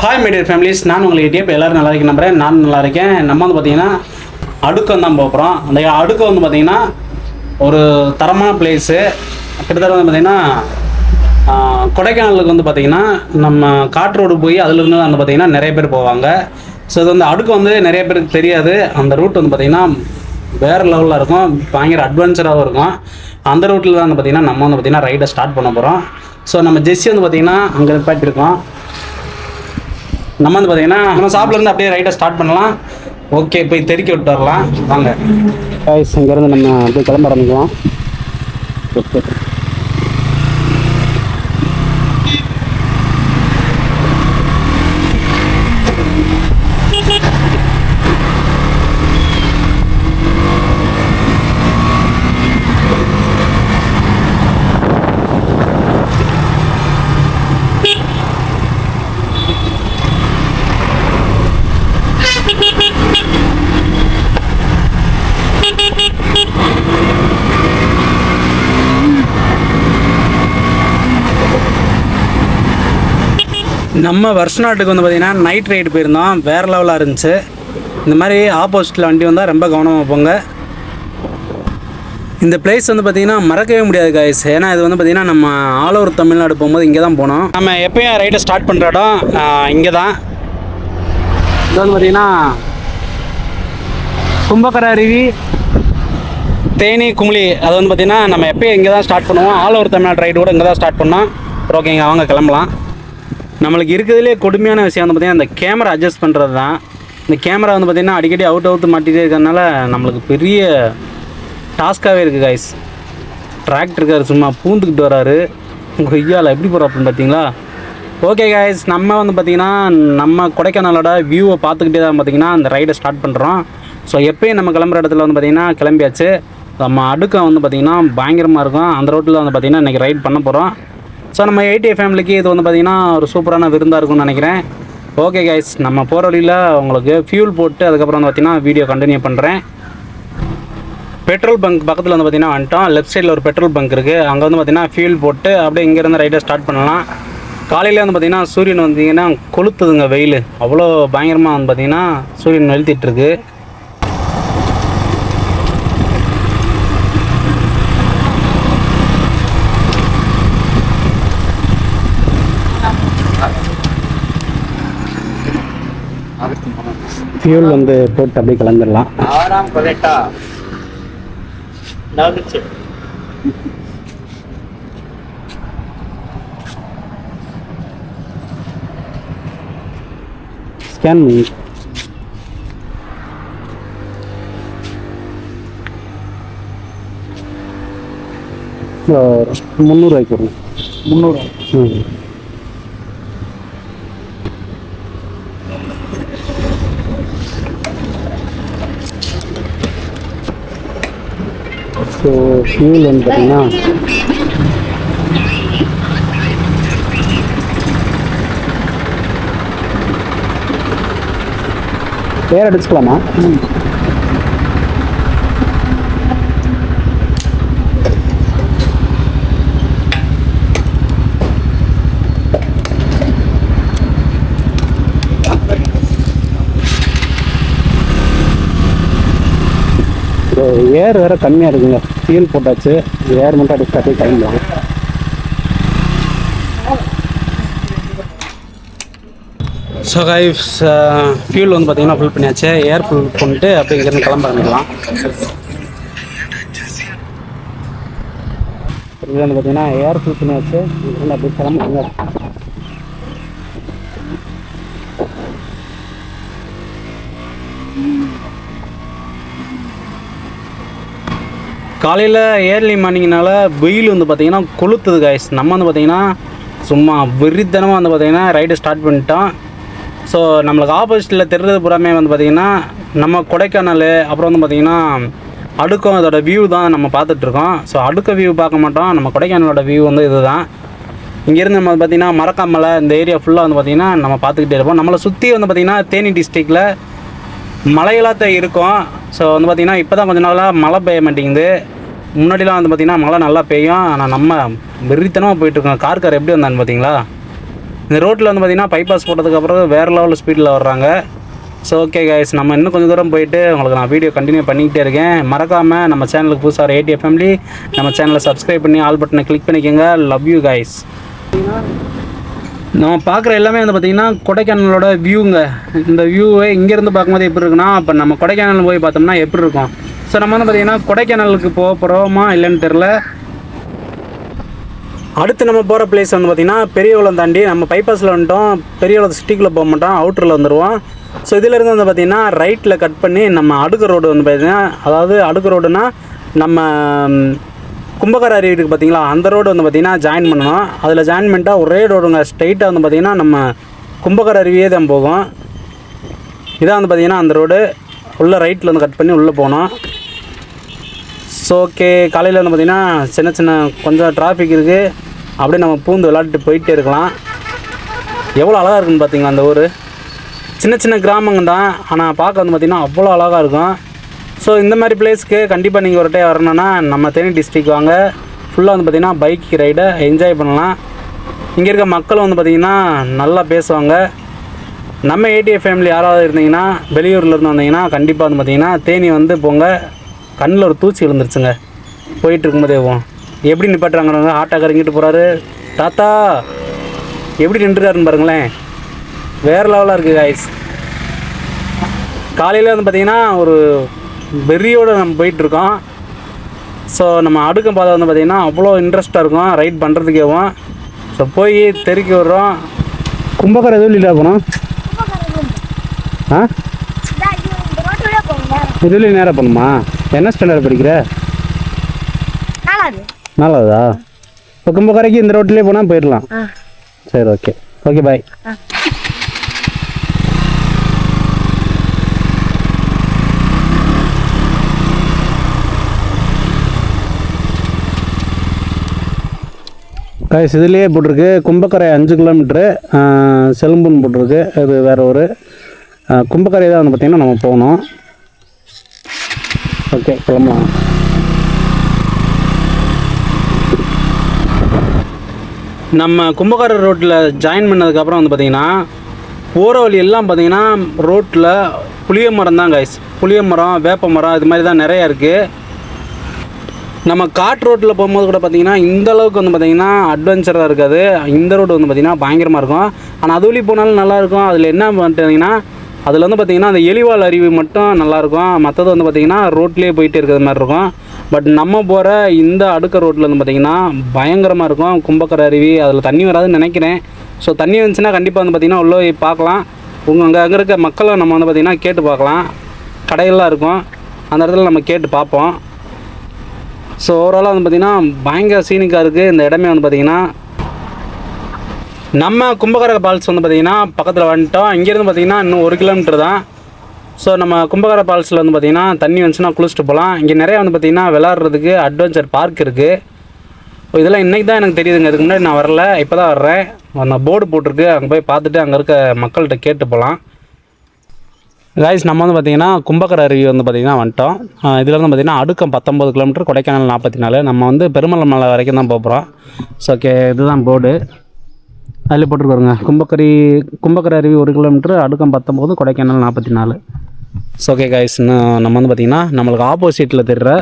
Hi my dear families, நான் உங்களுக்கு இப்போ எல்லோரும் நல்லா இருக்கேன் நம்புறேன். நான் நல்லா இருக்கேன். நம்ம வந்து பார்த்திங்கன்னா அடுக்கம் தான் போகிறோம். அந்த அடுக்கம் வந்து பார்த்திங்கன்னா ஒரு தரமான பிளேஸு. கிட்டத்தட்ட வந்து பார்த்திங்கன்னா கொடைக்கானலுக்கு வந்து பார்த்திங்கன்னா நம்ம காட்டு ரோடு போய் அதிலிருந்து வந்து பார்த்திங்கன்னா நிறைய பேர் போவாங்க. ஸோ இது வந்து அடுக்கு வந்து நிறைய பேருக்கு தெரியாது. அந்த ரூட் வந்து பார்த்திங்கன்னா வேறு லெவலில் இருக்கும், பயங்கர அட்வென்ச்சராகவும் இருக்கும். அந்த ரூட்டில் தான் வந்து பார்த்திங்கன்னா நம்ம வந்து பார்த்திங்கன்னா ரைடை ஸ்டார்ட் பண்ண போகிறோம். ஸோ நம்ம ஜெஸ்ஸி வந்து பார்த்திங்கன்னா அங்கே நிப்பாட்டிருக்கோம். நம்ம வந்து பார்த்தீங்கன்னா நம்ம ஷாப்லேருந்து அப்படியே ரைட்டை ஸ்டார்ட் பண்ணலாம். ஓகே, போய் தெறிக்க விட்டு வரலாம் வாங்க. இங்கேருந்து நம்ம அப்படியே கிளம்ப ஆரம்பிக்கலாம். ஓகே, நம்ம வருஷநாட்டுக்கு வந்து பார்த்திங்கன்னா நைட் ரைடு போயிருந்தோம். வேறு லெவலாக இருந்துச்சு. இந்த மாதிரி ஆப்போசிட்டில் வண்டி வந்தால் ரொம்ப கவனமாக போங்க. இந்த பிளேஸ் வந்து பார்த்திங்கன்னா மறக்கவே முடியாது காய்ஸ். ஏன்னா இது வந்து பார்த்திங்கன்னா நம்ம ஆல் ஓவர் தமிழ்நாடு போகும்போது இங்கே தான் போனோம். நம்ம எப்போயும் ரைடை ஸ்டார்ட் பண்ணுற இடம் இங்கே தான். இது வந்து பார்த்திங்கன்னா கும்பக்கரை அருவி, தேனி, குமுளி. அது வந்து பார்த்திங்கன்னா நம்ம எப்போயும் இங்கே தான் ஸ்டார்ட் பண்ணுவோம். ஆல் ஓவர் தமிழ்நாடு ரைடு கூட இங்கே தான் ஸ்டார்ட் பண்ணோம். ஓகேங்க, அவங்க கிளம்பலாம். நம்மளுக்கு இருக்கிறதுலே கொடுமையான விஷயம் வந்து பார்த்திங்கன்னா இந்த கேமரா அட்ஜஸ்ட் பண்ணுறது தான். இந்த கேமரா வந்து பார்த்திங்கன்னா அடிக்கடி அவுட் மாட்டிகிட்டே இருக்கிறதுனால நம்மளுக்கு பெரிய டாஸ்க்காகவே இருக்குது காய்ஸ். டிராக்டர் இருக்கார், சும்மா பூந்துக்கிட்டு வராரு. கொய்யால் எப்படி போகிறாப்புன்னு பார்த்தீங்களா? ஓகே காய்ஸ், நம்ம வந்து பார்த்திங்கன்னா நம்ம கொடைக்கானலோட வியூவை பார்த்துக்கிட்டே தான் பார்த்திங்கன்னா அந்த ரைடை ஸ்டார்ட் பண்ணுறோம். ஸோ எப்போயும் நம்ம கிளம்புற இடத்துல வந்து பார்த்திங்கன்னா கிளம்பியாச்சு. நம்ம அடுக்கம் வந்து பார்த்திங்கன்னா பயங்கரமாக இருக்கும். அந்த ரோட்டில் வந்து பார்த்திங்கன்னா இன்றைக்கி ரைட் பண்ண போகிறோம். ஸோ நம்ம 8A ஃபேமிலிக்கு இது வந்து பார்த்திங்கன்னா ஒரு சூப்பரான விருந்தாக இருக்கும்னு நினைக்கிறேன். ஓகே கைஸ், நம்ம போகிற வழியில் உங்களுக்கு ஃபியூல் போட்டு அதுக்கப்புறம் வந்து பார்த்திங்கன்னா வீடியோ கண்டினியூ பண்ணுறேன். பெட்ரோல் பங்க் பக்கத்தில் வந்து பார்த்திங்கன்னா வந்துட்டோம். லெஃப்ட் சைடில் ஒரு பெட்ரோல் பங்க் இருக்குது. அங்கே வந்து பார்த்திங்கன்னா ஃபியூல் போட்டு அப்படியே இங்கேருந்து ரைட்டாக ஸ்டார்ட் பண்ணலாம். காலையில் வந்து பார்த்திங்கன்னா சூரியன் வந்திங்கன்னா கொளுத்துதுங்க வெயில். அவ்வளோ பயங்கரமாக வந்து பார்த்திங்கன்னா சூரியன் வெளுத்திட்டுருக்கு. ஃபியூல் வந்து போட்டு அப்படியே கிளம்பிடலாம். ஸ்கேன் பண்ணி ₹300 வரும். 300. ஸோ ஃபியூல் வந்து பார்த்திங்கன்னா வேறு அடிச்சுக்கலாமா? ஏர் வேறு கம்மியாக இருக்குங்க. ஃபியூல் போட்டாச்சு, ஏர் மட்டும் அடிச்சு அப்படியே கிளம்பலாம். ஸோ கைஸ், ஃபியூல் வந்து பார்த்திங்கன்னா ஃபுல் பண்ணியாச்சு. ஏர் ஃபுல் பண்ணிட்டு அப்படியே இங்கேருந்து கிளம்ப ஆரம்பிக்கலாம். இது வந்து பார்த்திங்கன்னா ஏர் ஃபுல் பண்ணியாச்சு, இங்கேருந்து அப்படியே கிளம்புங்க. காலையில் ஏர்லி மார்னிங்னால வெயில் வந்து பார்த்திங்கன்னா கொளுத்துது காய்ஸ். நம்ம வந்து பார்த்திங்கன்னா சும்மா வெறித்தனமாக வந்து பார்த்திங்கன்னா ரைடு ஸ்டார்ட் பண்ணிட்டோம். ஸோ நம்மளுக்கு ஆப்போசிட்டில் தெரிறது புறாமே வந்து பார்த்திங்கன்னா நம்ம கொடைக்கானல், அப்புறம் வந்து பார்த்திங்கன்னா அடுக்கம், அதோட வியூ தான் நம்ம பார்த்துட்ருக்கோம். ஸோ அடுக்க வியூ பார்க்க மாட்டோம், நம்ம கொடைக்கானலோட வியூ வந்து இது தான். இங்கேருந்து நம்ம பார்த்திங்கன்னா மரக்காமலை இந்த ஏரியா ஃபுல்லாக வந்து பார்த்திங்கன்னா நம்ம பார்த்துக்கிட்டே இருப்போம். நம்மளை சுற்றி வந்து பார்த்திங்கன்னா தேனி டிஸ்ட்ரிக்டில் மழைகளாக தான் இருக்கும். ஸோ வந்து பார்த்திங்கன்னா இப்போ தான் கொஞ்சம் நாளாக மழை பெய்ய மாட்டேங்குது. முன்னாடிலாம் வந்து பார்த்திங்கன்னா மழை நல்லா பெய்யும். ஆனால் நம்ம வெறித்தனமாக போயிட்டுருக்கோம். கார் எப்படி வந்தான்னு பார்த்தீங்களா? இந்த ரோட்டில் வந்து பார்த்திங்கன்னா பைபாஸ் போட்டதுக்கப்புறம் வேறு லெவலில் ஸ்பீடில் வர்றாங்க. ஸோ ஓகே கைஸ், நம்ம இன்னும் கொஞ்சம் தூரம் போயிட்டு உங்களுக்கு நான் வீடியோ கண்டினியூ பண்ணிக்கிட்டே இருக்கேன். மறக்காமல் நம்ம சேனலுக்கு புதுசாக ATF ஃபேமிலி நம்ம சேனலை சப்ஸ்கிரைப் பண்ணி ஆல் பட்டனை கிளிக் பண்ணிக்கோங்க. Love you guys. நம்ம பார்க்குற எல்லாமே வந்து பார்த்திங்கன்னா கொடைக்கானலோட வியூங்க. இந்த வியூவை இங்கேருந்து பார்க்கும்போது எப்படி இருக்குன்னா, இப்போ நம்ம கொடைக்கானல் போய் பார்த்தோம்னா எப்படி இருக்கும். ஸோ நம்ம வந்து பார்த்திங்கன்னா கொடைக்கானலுக்கு போக போகிறோமா இல்லைன்னு தெரில. அடுத்து நம்ம போகிற பிளேஸ் வந்து பார்த்திங்கன்னா பெரியகுளம் தாண்டி நம்ம பைபாஸில் வந்துட்டோம். பெரியகுளம் சிட்டிக்குள்ளே போக மாட்டோம், அவுட்டரில் வந்துடுவோம். ஸோ இதிலேருந்து வந்து பார்த்திங்கன்னா ரைட்டில் கட் பண்ணி நம்ம அடுக்கு ரோடு வந்து பார்த்திங்கன்னா, அதாவது அடுக்கு ரோடுனா நம்ம கும்பகர அருவி இருக்குது பார்த்திங்களா, அந்த ரோடு வந்து பார்த்திங்கன்னா ஜாயின் பண்ணணும். அதில் ஜாயின் பண்ணிட்டால் ஒரே ரோடுங்க, ஸ்ட்ரைட்டாக வந்து பார்த்திங்கன்னா நம்ம கும்பகர அருவியே தான் போகும். இதான் வந்து பார்த்திங்கன்னா அந்த ரோடு. உள்ளே ரைட்டில் வந்து கட் பண்ணி உள்ளே போகணும். ஸோ ஓகே, காலையில் வந்து பார்த்திங்கன்னா சின்ன சின்ன கொஞ்சம் டிராஃபிக் இருக்குது, அப்படியே நம்ம பூந்து விளாட்டுட்டு போயிட்டே இருக்கலாம். எவ்வளோ அழகாக இருக்குன்னு பார்த்திங்களா அந்த ஊர். சின்ன சின்ன கிராமங்க தான், ஆனால் பார்க்க வந்து பார்த்திங்கன்னா அவ்வளோ அழகாக இருக்கும். ஸோ இந்த மாதிரி பிளேஸ்க்கு கண்டிப்பாக நீங்கள் ஒரு டைம் வரணுன்னா நம்ம தேனி டிஸ்ட்ரிக் வாங்க. ஃபுல்லாக வந்து பார்த்திங்கன்னா பைக் ரைடை என்ஜாய் பண்ணலாம். இங்கே இருக்க மக்கள் வந்து பார்த்திங்கன்னா நல்லா பேசுவாங்க. நம்ம ATF ஃபேமிலி யாராவது இருந்தீங்கன்னா, வெளியூர்லேருந்து வந்தீங்கன்னா கண்டிப்பாக வந்து பார்த்திங்கன்னா தேனி வந்து போங்க. கண்ணில் ஒரு தூச்சி விழுந்துருச்சுங்க போயிட்டு இருக்கும்போதே. எப்படி நிப்பாட்டுறாங்க, ஆட்டோக்காரர் இங்கிட்டு போகிறாரு, தாத்தா எப்படி நின்றுறாருன்னு பாருங்களேன். வேறு லெவலாக இருக்குது காய்ஸ். காலையில் வந்து பார்த்திங்கன்னா ஒரு வெறியோடு நம்ம போயிட்டுருக்கோம். ஸோ நம்ம அடுக்கம் பாதை வந்து பார்த்திங்கன்னா அவ்வளோ இன்ட்ரெஸ்ட்டாக இருக்கும் ரைட் பண்ணுறதுக்கேவும். ஸோ போய் தெருக்கி விட்றோம். கும்பகரை எதுவும் இல்லையா போகிறோம்? இதுலேயும் நேராக போகணுமா? என்ன ஸ்டாண்டர்ட் படிக்கிற? 4வதா? இப்போ கும்பகரைக்கு இந்த ரோட்லேயே போனால் போயிடலாம். சரி, ஓகே ஓகே, பாய். கைஸ், இதுலேயே போட்டிருக்கு கும்பக்கரை 5 கிலோமீட்ரு, செலும்புன்னு போட்டிருக்கு. இது வேறு ஒரு கும்பக்கரை தான் வந்து பார்த்திங்கன்னா நம்ம போகணும். ஓகே, கிளம்பலாம். நம்ம கும்பகரை ரோட்டில் ஜாயின் பண்ணதுக்கப்புறம் வந்து பார்த்திங்கன்னா போகிற வழி எல்லாம் பார்த்திங்கன்னா ரோட்டில் புளிய மரம் தான் கைஸ். புளிய மரம், வேப்ப மரம், இது மாதிரி தான் நிறையா இருக்குது. நம்ம காட் ரோட்டில் போகும்போது கூட பார்த்திங்கன்னா இந்த அளவுக்கு வந்து பார்த்திங்கன்னா அட்வென்ச்சராக இருக்காது. இந்த ரோடு வந்து பார்த்திங்கன்னா பயங்கரமாக இருக்கும். ஆனால் அது வழி போனாலும் நல்லாயிருக்கும். அதில் என்ன பண்ணிட்டீங்கன்னா, அதில் வந்து பார்த்திங்கன்னா அந்த எலிவால் அருவி மட்டும் நல்லாயிருக்கும். மற்றது வந்து பார்த்திங்கன்னா ரோட்லேயே போயிட்டே இருக்கிற மாதிரி இருக்கும். பட் நம்ம போகிற இந்த அடுக்க ரோட்டில் வந்து பார்த்திங்கன்னா பயங்கரமாக இருக்கும். கும்பக்கரை அருவி, அதில் தண்ணி வராதுன்னு நினைக்கிறேன். ஸோ தண்ணி வந்துச்சுன்னா கண்டிப்பாக வந்து பார்த்திங்கன்னா உள்ளே போய் பார்க்கலாம். அங்கே இருக்க மக்களை நம்ம வந்து பார்த்திங்கன்னா கேட்டு பார்க்கலாம். கடையெல்லாம் இருக்கும், அந்த இடத்துல நம்ம கேட்டு பார்ப்போம். ஸோ ஓவராலாக வந்து பார்த்திங்கன்னா பயங்கர சீனிக்காக இருக்குது இந்த இடமே. வந்து பார்த்திங்கன்னா நம்ம கும்பகரை ஃபால்ஸ் வந்து பார்த்திங்கன்னா பக்கத்தில் வந்துட்டோம். இங்கேருந்து பார்த்திங்கன்னா இன்னும் 1 கிலோமீட்டர் தான். ஸோ நம்ம கும்பகரை ஃபால்ஸில் வந்து பார்த்திங்கன்னா தண்ணி வந்துச்சுன்னா குளிச்சுட்டு போகலாம். இங்கே நிறையா வந்து பார்த்திங்கன்னா விளாட்றதுக்கு அட்வென்ச்சர் பார்க் இருக்குது. இதெல்லாம் இன்றைக்கி தான் எனக்கு தெரியுதுங்க. அதுக்கு முன்னாடி நான் வரல, இப்போ தான் வர்றேன். அந்த போர்டு போட்டிருக்கு, அங்கே போய் பார்த்துட்டு அங்கே இருக்க மக்கள்கிட்ட கேட்டு போகலாம். காய்ஸ், நம்ம வந்து பார்த்திங்கன்னா கும்பகரை அருவி வந்து பார்த்திங்கன்னா வந்துட்டோம். இதில் வந்து பார்த்திங்கன்னா அடுக்கம் 19 கிலோமீட்டர், கொடைக்கானல் 44. நம்ம வந்து பெருமலை மலை வரைக்கும் தான் போகிறோம். ஸோ ஓகே, இதுதான் போர்டு, அதில் போட்டுருக்காருங்க. கும்பகரை அருவி 1 kilometre, Adukkam 19, Kodaikanal 44. So okay guys, நம்ம வந்து பார்த்திங்கன்னா நம்மளுக்கு ஆப்போசிட்டில் தெரிகிற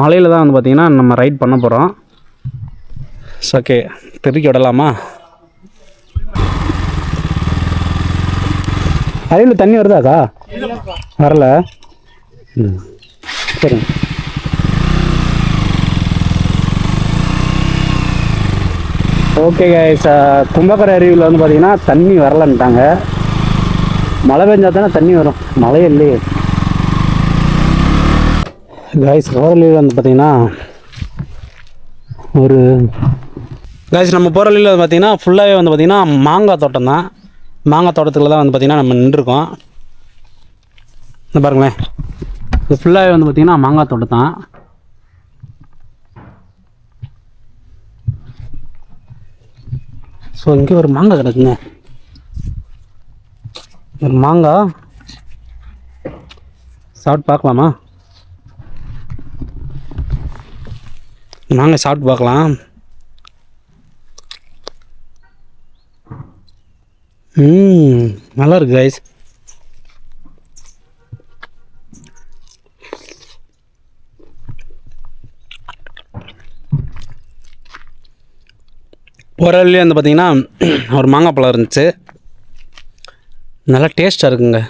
மலையில் தான் வந்து பார்த்திங்கன்னா நம்ம ரைட் பண்ண போகிறோம். ஸோ ஓகே, திருக்கி விடலாமா? அருவியில் தண்ணி வருதாக்கா? வரல. சரி. ஓகே கைஸ், கும்பகரை அருவியில் வந்து பார்த்திங்கன்னா தண்ணி வரலன்ட்டாங்க. மழை பெஞ்சால் தானே தண்ணி வரும், மழையே இல்லையே. கைஸ், போகிற வந்து பார்த்திங்கன்னா ஒரு கைஸ் நம்ம போகிற வழியில் வந்து பார்த்திங்கன்னா ஃபுல்லாகவே வந்து பார்த்திங்கன்னா மாங்காய் தோட்டம் தான். மாங்காய் தோட்டத்தில் தான் வந்து பார்த்திங்கன்னா நம்ம நின்றுருக்கோம். இந்த பாருங்களேன், இது ஃபுல்லாகவே வந்து பார்த்திங்கன்னா மாங்காய் தோட்டம் தான். ஸோ இங்கே ஒரு மாங்காய் கிடக்குங்க. ஒரு மாங்காய் சாப்பிட்டு பார்க்கலாமா? மாங்காய் சாப்பிட்டு பார்க்கலாம். நல்லா இருக்கு கைஸ். ஒரு வழியே வந்து பார்த்திங்கன்னா ஒரு மாங்காய் பழம் இருந்துச்சு, நல்லா டேஸ்ட்டாக இருக்குங்க.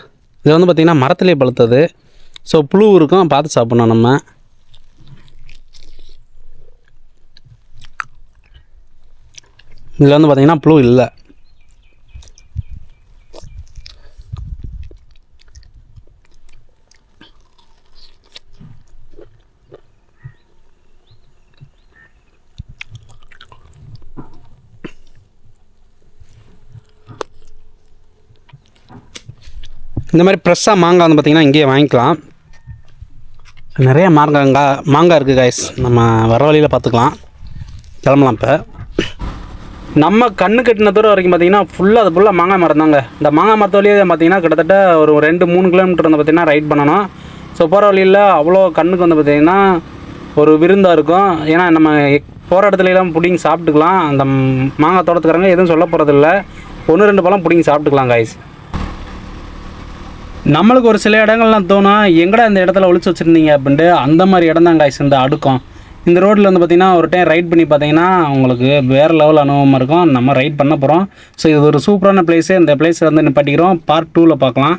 இது வந்து பார்த்திங்கன்னா மரத்துலேயே பழுத்தது. ஸோ புழு இருக்கும், பார்த்து சாப்பிட்ணும் நம்ம. இதில் வந்து பார்த்திங்கன்னா புழு இல்லை. இந்த மாதிரி ஃப்ரெஷ்ஷாக மாங்காய் வந்து பார்த்திங்கன்னா இங்கேயே வாங்கிக்கலாம். நிறைய மாங்காய் இருக்குது கைஸ். நம்ம வர வழியில் பார்த்துக்கலாம். கிளம்பலாம். இப்போ நம்ம கண்ணு கட்டின தூரம் வரைக்கும் பார்த்திங்கன்னா ஃபுல்லாக அது ஃபுல்லாக மாங்காய் மரம் தாங்க. இந்த மாங்காய் மரத்து வழியே பார்த்திங்கன்னா கிட்டத்தட்ட ஒரு 2-3 கிலோமீட்டர் வந்து பார்த்திங்கன்னா ரைட் பண்ணணும். ஸோ போகிற வழியில் அவ்வளோ கண்ணுக்கு வந்து பார்த்திங்கன்னா ஒரு விருந்தாக இருக்கும். ஏன்னா நம்ம போகிற இடத்துலலாம் பிடிங்கி சாப்பிட்டுக்கலாம். அந்த மாங்காய் தோட்டத்துக்காரங்க எதுவும் சொல்ல போகிறதில்ல. 1-2 பழம் பிடிங்கி சாப்பிட்டுக்கலாம் கைஸ். நம்மளுக்கு ஒரு சில இடங்கள்லாம் தோணும், எங்கடா இந்த இடத்துல ஒழிச்சு வச்சுருந்தீங்க அப்படின்ட்டு. அந்த மாதிரி இடம் தான் கைஸ் இந்த அடுக்கம். இந்த ரோட்டில் வந்து பார்த்திங்கன்னா ஒரு டைம் ரைட் பண்ணி பார்த்தீங்கன்னா உங்களுக்கு வேறு லெவல் அனுபவமாக இருக்கும். நம்ம ரைட் பண்ண போகிறோம். ஸோ இது ஒரு சூப்பரான பிளேஸு. இந்த பிளேஸை வந்து நிப்பாட்டிக்கிறோம். பார்ட் 2ல் பார்க்கலாம்.